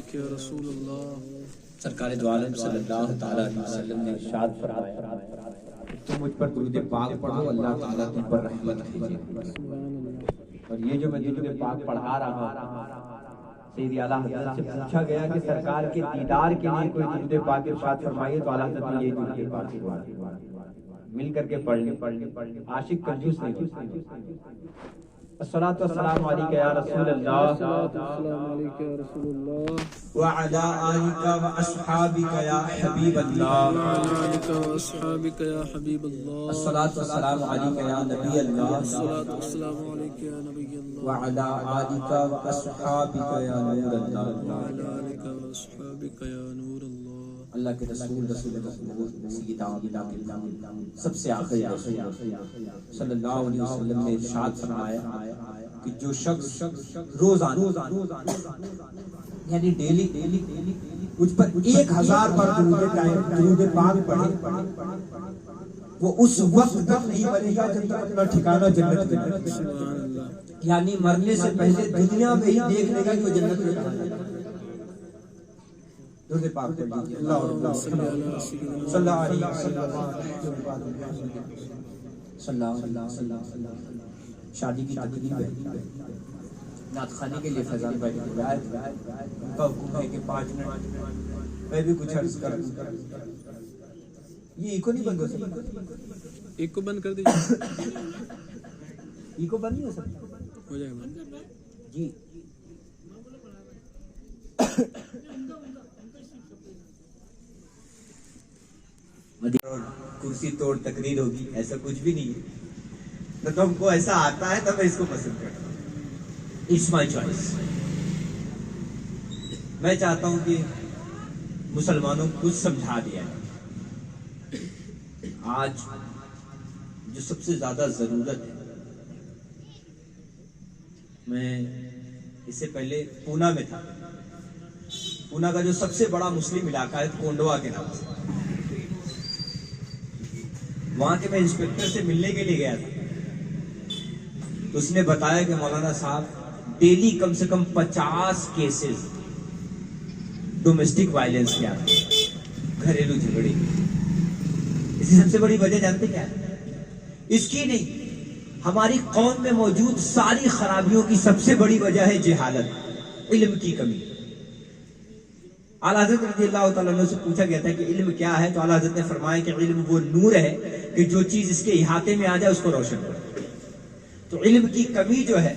علیک یا رسول اللہ۔ سرکار دو عالم صلی اللہ تعالیٰ علیہ وسلم نے ارشاد فرمایا تم مجھ پر درود پاک پڑھو اللہ تعالیٰ تم پر رحمت بھیجے۔ اور یہ جو میں درود پاک پڑھا رہا ہوں، سیدی اعلیٰ حضرت سے پوچھا گیا کہ سرکار کے دیدار کے لیے کوئی درود پاک ارشاد فرمائیے، تو اعلیٰ حضرت نے یہ درود پاک فرمایا، مل کر کے پڑھ لیں، عاشق کنجوس نہیں۔ الصلاۃ والسلام علیک یا رسول اللہ وعلی آلک واصحابک یا حبیب اللہ، الصلاۃ والسلام علیک یا نبی اللہ وعلی آلک واصحابک یا نور اللہ۔ اللہ کے رسول سب سے آخری صلی اللہ علیہ وسلم نے ارشاد فرمایا کہ جو شخص روزانہ یعنی ڈیلی مجھ پر 1000 بار درود پاک پڑھے، وہ اس وقت تک نہیں مرے گا جب تک اپنا ٹھکانہ جنت میں، یعنی مرنے سے پہلے دنیا میں ہی دیکھ لے گا کہ وہ جنت میں کہاں ہے۔ درود پاک پڑھیے اللہ صلی اللہ علیہ وسلم۔ شادی کی تقریب ہے، نعت خوانی کے لیے فیضان بھائی ان کا حکم ہے کہ 5 منٹ میں بھی کچھ عرض کر دوں۔ یہ ایکو نہیں بند ہو سکتا، ایک کو بند کر دیجیے، ایکو بند نہیں ہو سکتا، ہو جائے گا جی۔ کرسی توڑ تقریر ہوگی، ایسا کچھ بھی نہیں ہے، تو تم کو ایسا آتا ہے تو میں اس کو پسند کرتا ہوں، اٹس مائی چوائس۔ میں چاہتا ہوں کہ مسلمانوں کو کچھ سمجھا دیا ہے۔ آج جو سب سے زیادہ ضرورت ہے، میں اس سے پہلے پونا میں تھا، پونا کا جو سب سے بڑا مسلم علاقہ ہے کونڈوا کے نام سے، وہاں کے میں انسپیکٹر سے ملنے کے لیے گیا تھا، تو اس نے بتایا کہ مولانا صاحب ڈیلی کم سے کم 50 کیسز ڈومیسٹک وائلنس کے آتے ہیں، گھریلو جھگڑے۔ اس کی سب سے بڑی وجہ جانتے کیا ہے؟ اس کی نہیں، ہماری قوم میں موجود ساری خرابیوں کی سب سے بڑی وجہ ہے جہالت، علم کی کمی۔ اعلیٰ حضرت رضی اللہ تعالیٰ عنہ سے پوچھا گیا تھا کہ علم کیا ہے، تو اعلیٰ حضرت نے فرمایا کہ علم وہ نور ہے کہ جو چیز اس کے احاطے میں آ جائے اس کو روشن کرے۔ تو علم کی کمی جو ہے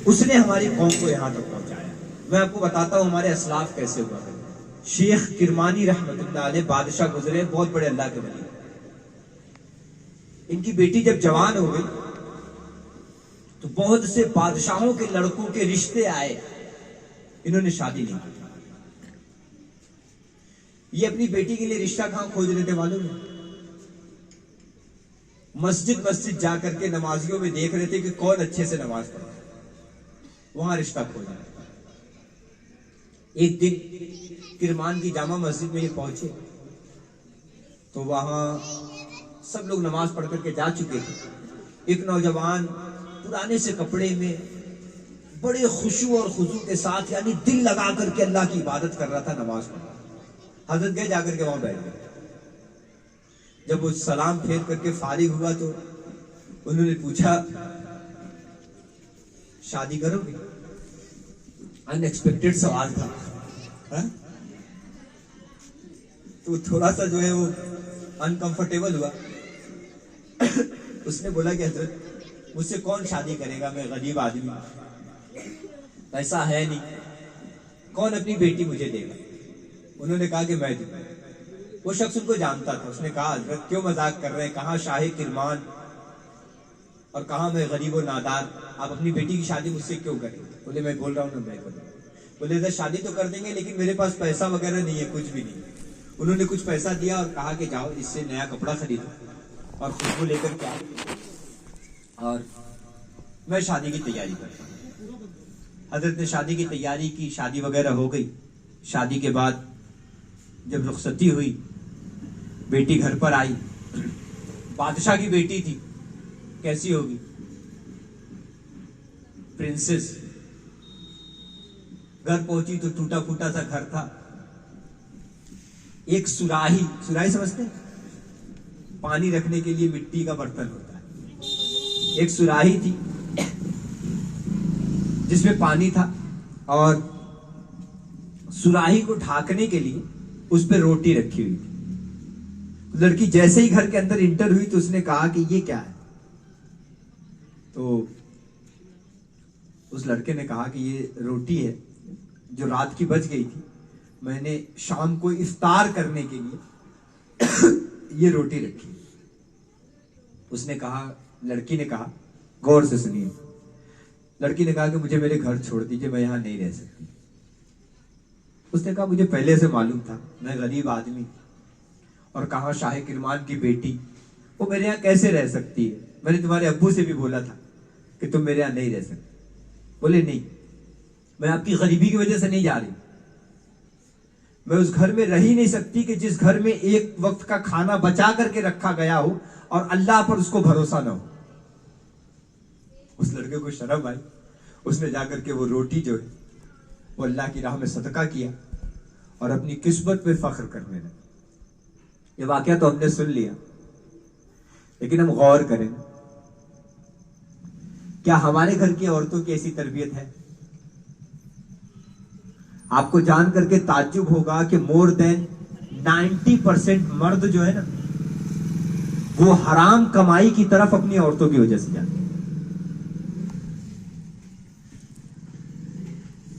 اس نے ہماری قوم کو یہاں تک پہنچایا۔ میں آپ کو بتاتا ہوں ہمارے اسلاف کیسے ہوا۔ شیخ کرمانی رحمۃ اللہ علیہ بادشاہ گزرے، بہت بڑے اللہ کے ولی، ان کی بیٹی جب جوان ہو گئی تو بہت سے بادشاہوں کے لڑکوں کے رشتے آئے، انہوں نے شادی نہیں کی۔ یہ اپنی بیٹی کے لیے رشتہ کہاں کھوج رہے تھے معلوم ہے؟ مسجد جا کر کے نمازیوں میں دیکھ رہے تھے کہ کون اچھے سے نماز پڑھتا ہے، وہاں رشتہ کھوجا۔ ایک دن کرمان کی جامع مسجد میں یہ پہنچے تو وہاں سب لوگ نماز پڑھ کر کے جا چکے تھے۔ ایک نوجوان پرانے سے کپڑے میں بڑے خشوع اور خضوع کے ساتھ، یعنی دل لگا کر کے اللہ کی عبادت کر رہا تھا، نماز پڑھ رہا تھا۔ حضرت گئے، جا کر کے وہاں بیٹھ گئے۔ جب وہ سلام پھیر کر کے فارغ ہوا تو انہوں نے پوچھا شادی کرو گے؟ ان ایکسپیکٹڈ سوال تھا، تو تھوڑا سا جو ہے وہ انکمفرٹیبل ہوا۔ اس نے بولا کہ حضرت مجھ سے کون شادی کرے گا، میں غریب آدمی ہوں، ایسا ہے نہیں، کون اپنی بیٹی مجھے دے گا؟ انہوں نے کہا کہ میں دوں۔ وہ شخص ان کو جانتا تھا، اس نے کہا حضرت کیوں مذاق کر رہے ہیں، کہاں شاہ کرمان اور کہاں میں غریب و نادار، آپ اپنی بیٹی کی شادی مجھ سے کیوں کریں؟ بولے میں بول رہا ہوں نا، میں کروں۔ بولے حضرت شادی تو کر دیں گے لیکن میرے پاس پیسہ وغیرہ نہیں ہے، کچھ بھی نہیں۔ انہوں نے کچھ پیسہ دیا اور کہا کہ جاؤ اس سے نیا کپڑا خریدو اور خوشبو لے کر کے آؤ اور میں شادی کی تیاری کرتا ہوں۔ حضرت نے شادی کی تیاری کی، شادی وغیرہ ہو گئی۔ شادی کے بعد جب رخصتی ہوئی، بیٹی گھر پر آئی، بادشاہ کی بیٹی تھی، کیسی ہوگی؟ پرنسس۔ घर पहुंची तो टूटा फूटा सा घर था। एक सुराही, सुराही समझते हैं, पानी रखने के लिए मिट्टी का बर्तन होता है। एक सुराही थी जिसमें पानी था और सुराही को ढाकने के लिए उस पर रोटी रखी हुई थी। लड़की जैसे ही घर के अंदर इंटर हुई तो उसने कहा कि ये क्या है? तो उस लड़के ने कहा कि ये रोटी है जो रात की बच गई थी, मैंने शाम को इफ्तार करने के लिए ये रोटी रखी। उसने कहा, लड़की ने कहा, गौर से सुनिए, लड़की ने कहा कि मुझे मेरे घर छोड़ दीजिए, मैं यहां नहीं रह सकती। उसने कहा मुझे पहले से मालूम था, मैं गरीब आदमी और कहा शाह किरमान की बेटी, वो मेरे यहाँ कैसे रह सकती है? मैंने तुम्हारे अब्बू से भी बोला था कि तुम मेरे यहाँ नहीं रह सकते। बोले नहीं, मैं आपकी गरीबी की वजह से नहीं जा रही, मैं उस घर में रह ही नहीं सकती कि जिस घर में एक वक्त का खाना बचा करके रखा गया हो और अल्लाह पर उसको भरोसा ना हो। उस लड़के को शर्म आई, उसने जाकर के वो रोटी जो है वो अल्लाह की राह में सदका किया और अपनी किस्मत पे फख्र करने लगा। ये वाकया तो हमने सुन लिया, लेकिन हम गौर करें, क्या हमारे घर की औरतों की ऐसी तरबियत है? आपको जान करके ताज्जुब होगा कि मोर देन 90% मर्द जो है ना, वो हराम कमाई की तरफ अपनी औरतों की वजह से जाते हैं।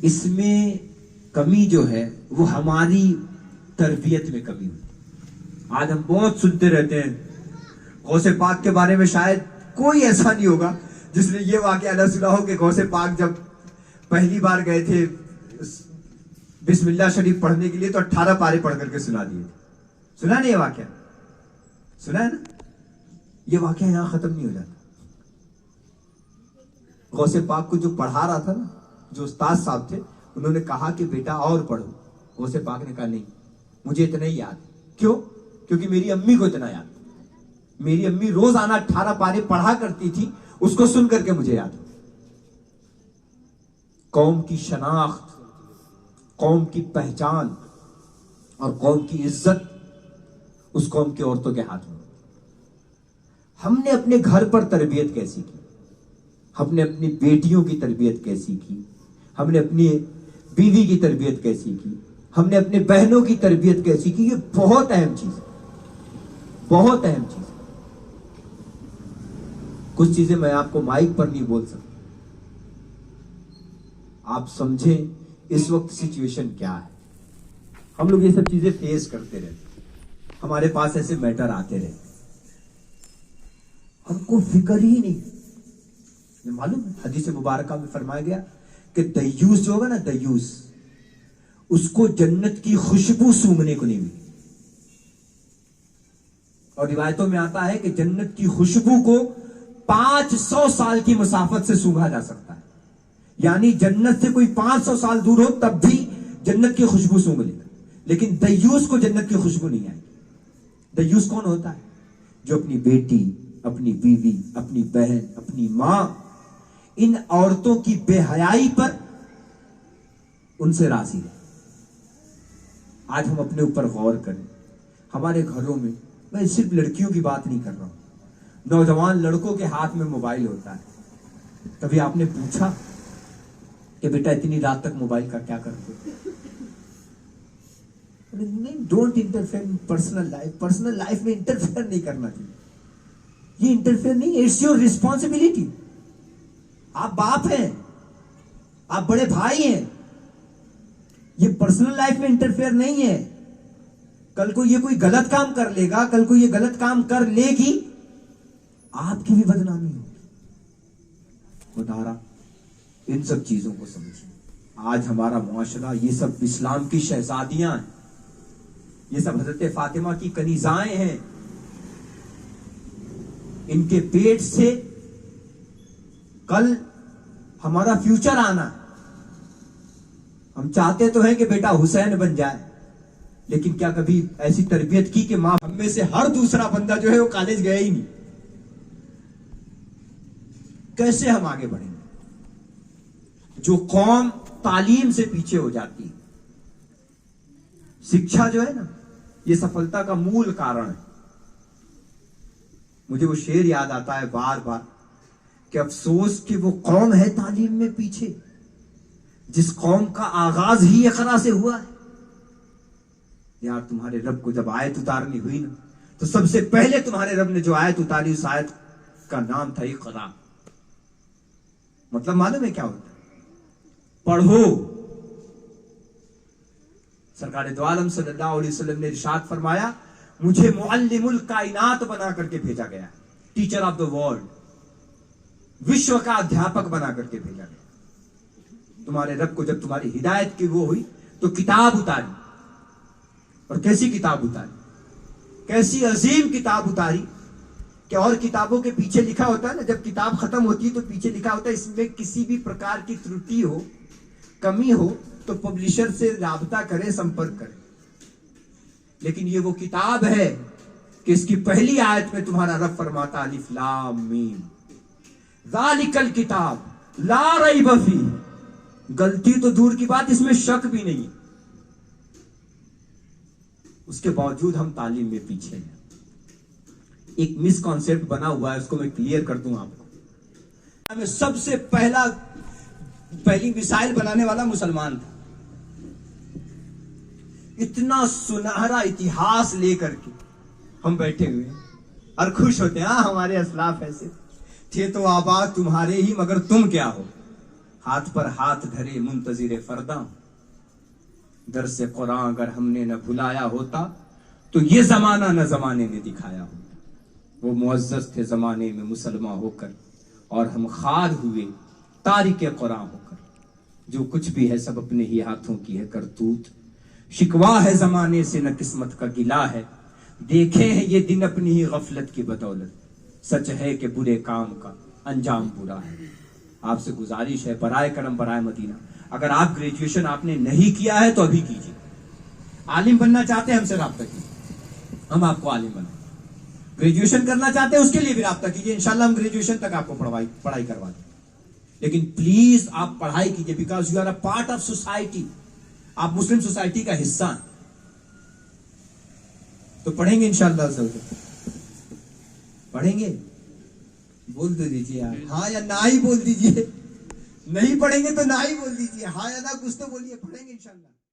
इसमें कमी जो है वो हमारी तरबियत में कमी हुई। आज हम बहुत सुनते रहते हैं, गौसे पाक के बारे में शायद कोई ऐसा नहीं होगा जिसने ये वाकया न सुना हो कि गौसे पाक जब पहली बार गए थे बिस्मिल्लाह शरीफ पढ़ने के लिए तो 18 पारे पढ़ करके सुना दिए थे। सुना नहीं ये वाकया? सुना है ना? ये वाकया यहां खत्म नहीं हो जाता। गौसे पाक को जो पढ़ा रहा था ना, जो उस्ताद साहब थे, उन्होंने कहा कि बेटा और पढ़ो। गौसे पाक ने कहा नहीं, मुझे इतना ही याद। क्यों? क्योंकि मेरी अम्मी को इतना याद। मेरी अम्मी रोजाना 18 पारे पढ़ा करती थी, उसको सुन करके मुझे याद। कौम की शनाख्त, कौम की पहचान और कौम की इज्जत उस कौम की औरतों के हाथ में। हमने अपने घर पर तरबियत कैसी की, हमने अपनी बेटियों की तरबियत कैसी की, हमने अपनी बीवी की तरबियत कैसी की, हमने अपने बहनों की तरबियत कैसी की, ये बहुत अहम चीज है, बहुत अहम चीज है। कुछ चीजें मैं आपको माइक पर नहीं बोल सकता, आप समझें इस वक्त सिचुएशन क्या है। हम लोग ये सब चीजें फेस करते रहते, हमारे पास ऐसे मैटर आते रहते, हमको फिक्र ही नहीं। मालूम है हदीस मुबारका में फरमाया गया कि दयूस जो होगा ना, दयूस, उसको जन्नत की खुशबू सूंघने को नहीं मिली। और रिवायतों में आता है कि जन्नत की खुशबू को 500 साल की मुसाफत से सूंघा जा सकता है। यानी जन्नत से कोई 500 साल दूर हो तब भी जन्नत की खुशबू सूंघ लेगा, लेकिन दयूस को जन्नत की खुशबू नहीं आएगी। दयूस कौन होता है? जो अपनी बेटी, अपनी बीवी, अपनी बहन, अपनी मां, इन औरतों की बेहयाई पर उनसे राजी है। आज हम अपने ऊपर गौर करें, हमारे घरों में, मैं सिर्फ लड़कियों की बात नहीं कर रहा हूं, नौजवान लड़कों के हाथ में मोबाइल होता है। कभी आपने पूछा कि बेटा इतनी रात तक मोबाइल का क्या करते हो? नहीं, don't interfere in personal life. Personal life में इंटरफेयर नहीं करना चाहिए, ये इंटरफेयर नहीं, इट्स योर रिस्पॉन्सिबिलिटी। आप बाप हैं, आप बड़े भाई हैं, ये पर्सनल लाइफ में इंटरफेयर नहीं है। कल को ये कोई गलत काम कर लेगा, कल को ये गलत काम कर लेगी, आपकी भी बदनामी होगी। खुदारा इन सब चीजों को समझिए। आज हमारा मुआशरा, ये सब इस्लाम की शहजादियां हैं, ये सब हजरत फातिमा की कनीजाएं हैं। इनके पेट से कल हमारा फ्यूचर आना है। हम चाहते तो हैं कि बेटा हुसैन बन जाए, लेकिन क्या कभी ऐसी तरबियत की कि मां, हम में से हर दूसरा बंदा जो है वो कॉलेज गया ही नहीं? कैसे हम आगे बढ़ेंगे? जो कौम تعلیم سے پیچھے ہو جاتی ہے. शिक्षा जो है ना, ये सफलता का मूल कारण है. मुझे वो शेर याद आता है बार बार कि अफसोस कि वो कौम है तालीम में पीछे, जिस कौम का आगाज ही इकरा से हुआ है. यार तुम्हारे रब को जब आयत उतारनी हुई ना, तो सबसे पहले तुम्हारे रब ने जो आयत उतारी, उस आयत का नाम था इकरा. मतलब मालूम है क्या होता है? पढ़ो. सरकार दो आलम सल्लल्लाहु अलैहि वसल्लम ने इरशाद फरमाया, मुझे मुअल्लिमुल कायनात बना करके भेजा गया, टीचर ऑफ द वर्ल्ड, विश्व का अध्यापक बना करके भेजा गया. तुम्हारे रब को जब तुम्हारी हिदायत की वो हुई तो किताब उतारी. और कैसी किताब उतारी? कैसी अजीम किताब उतारी कि और किताबों के पीछे लिखा होता है ना, जब किताब खत्म होती है तो पीछे लिखा होता है इसमें किसी भी प्रकार की त्रुटि हो, कमी हो तो पब्लिशर से राबता करें, संपर्क करें. लेकिन ये वो किताब है कि इसकी पहली आयत में तुम्हारा रब फरमाता अलिफ लाम मीम ज़ालिकल किताब ला रैब फीह. गलती तो दूर की बात, इसमें शक भी नहीं. उसके बावजूद हम तालीम में पीछे हैं. एक मिसकॉन्सेप्ट बना हुआ है, उसको मैं क्लियर कर दूं आपको. हमें सबसे पहली मिसाइल बनाने वाला मुसलमान था. इतना सुनहरा इतिहास लेकर के हम बैठे हुए और खुश होते हैं, हमारे असलाफ ऐसे थे तो आबाद तुम्हारे ही, मगर तुम क्या हो? हाथ पर हाथ धरे मुंतजिर फरदा. दर से कुरान अगर हमने न भुलाया होता तो ये जमाना न जमाने ने दिखाया होता. वो मुअज्जज थे जमाने में मुसलमान होकर, और हम खार हुए तारिके कुरान होकर. जो कुछ भी है सब अपने ही हाथों की है करतूत. शिकवा है जमाने से न किस्मत का गिला है, देखे हैं ये दिन अपनी ही गफलत की बदौलत. सच है कि बुरे काम का अंजाम बुरा है. आपसे गुजारिश है बराए करम बराए मदीना, अगर आप ग्रेजुएशन आपने नहीं किया है तो अभी कीजिए. आलिम बनना चाहते हैं हमसे राब्ता कीजिए, हम आपको आलिम बनाएंगे. ग्रेजुएशन करना चाहते हैं उसके लिए भी राब्ता कीजिए, इंशाल्लाह हम ग्रेजुएशन तक आपको पढ़ाई करवा दें. लेकिन प्लीज आप पढ़ाई कीजिए, because you are a part of society. आप मुस्लिम सोसाइटी का हिस्सा हैं. तो पढ़ेंगे इंशाल्लाह. पढ़ेंगे, बोल दो दीजिए यार, हाँ या ना ही बोल दीजिए. नहीं पढ़ेंगे तो ना ही बोल दीजिए, हाँ या ना कुछ तो बोलिए. पढ़ेंगे इंशाल्लाह.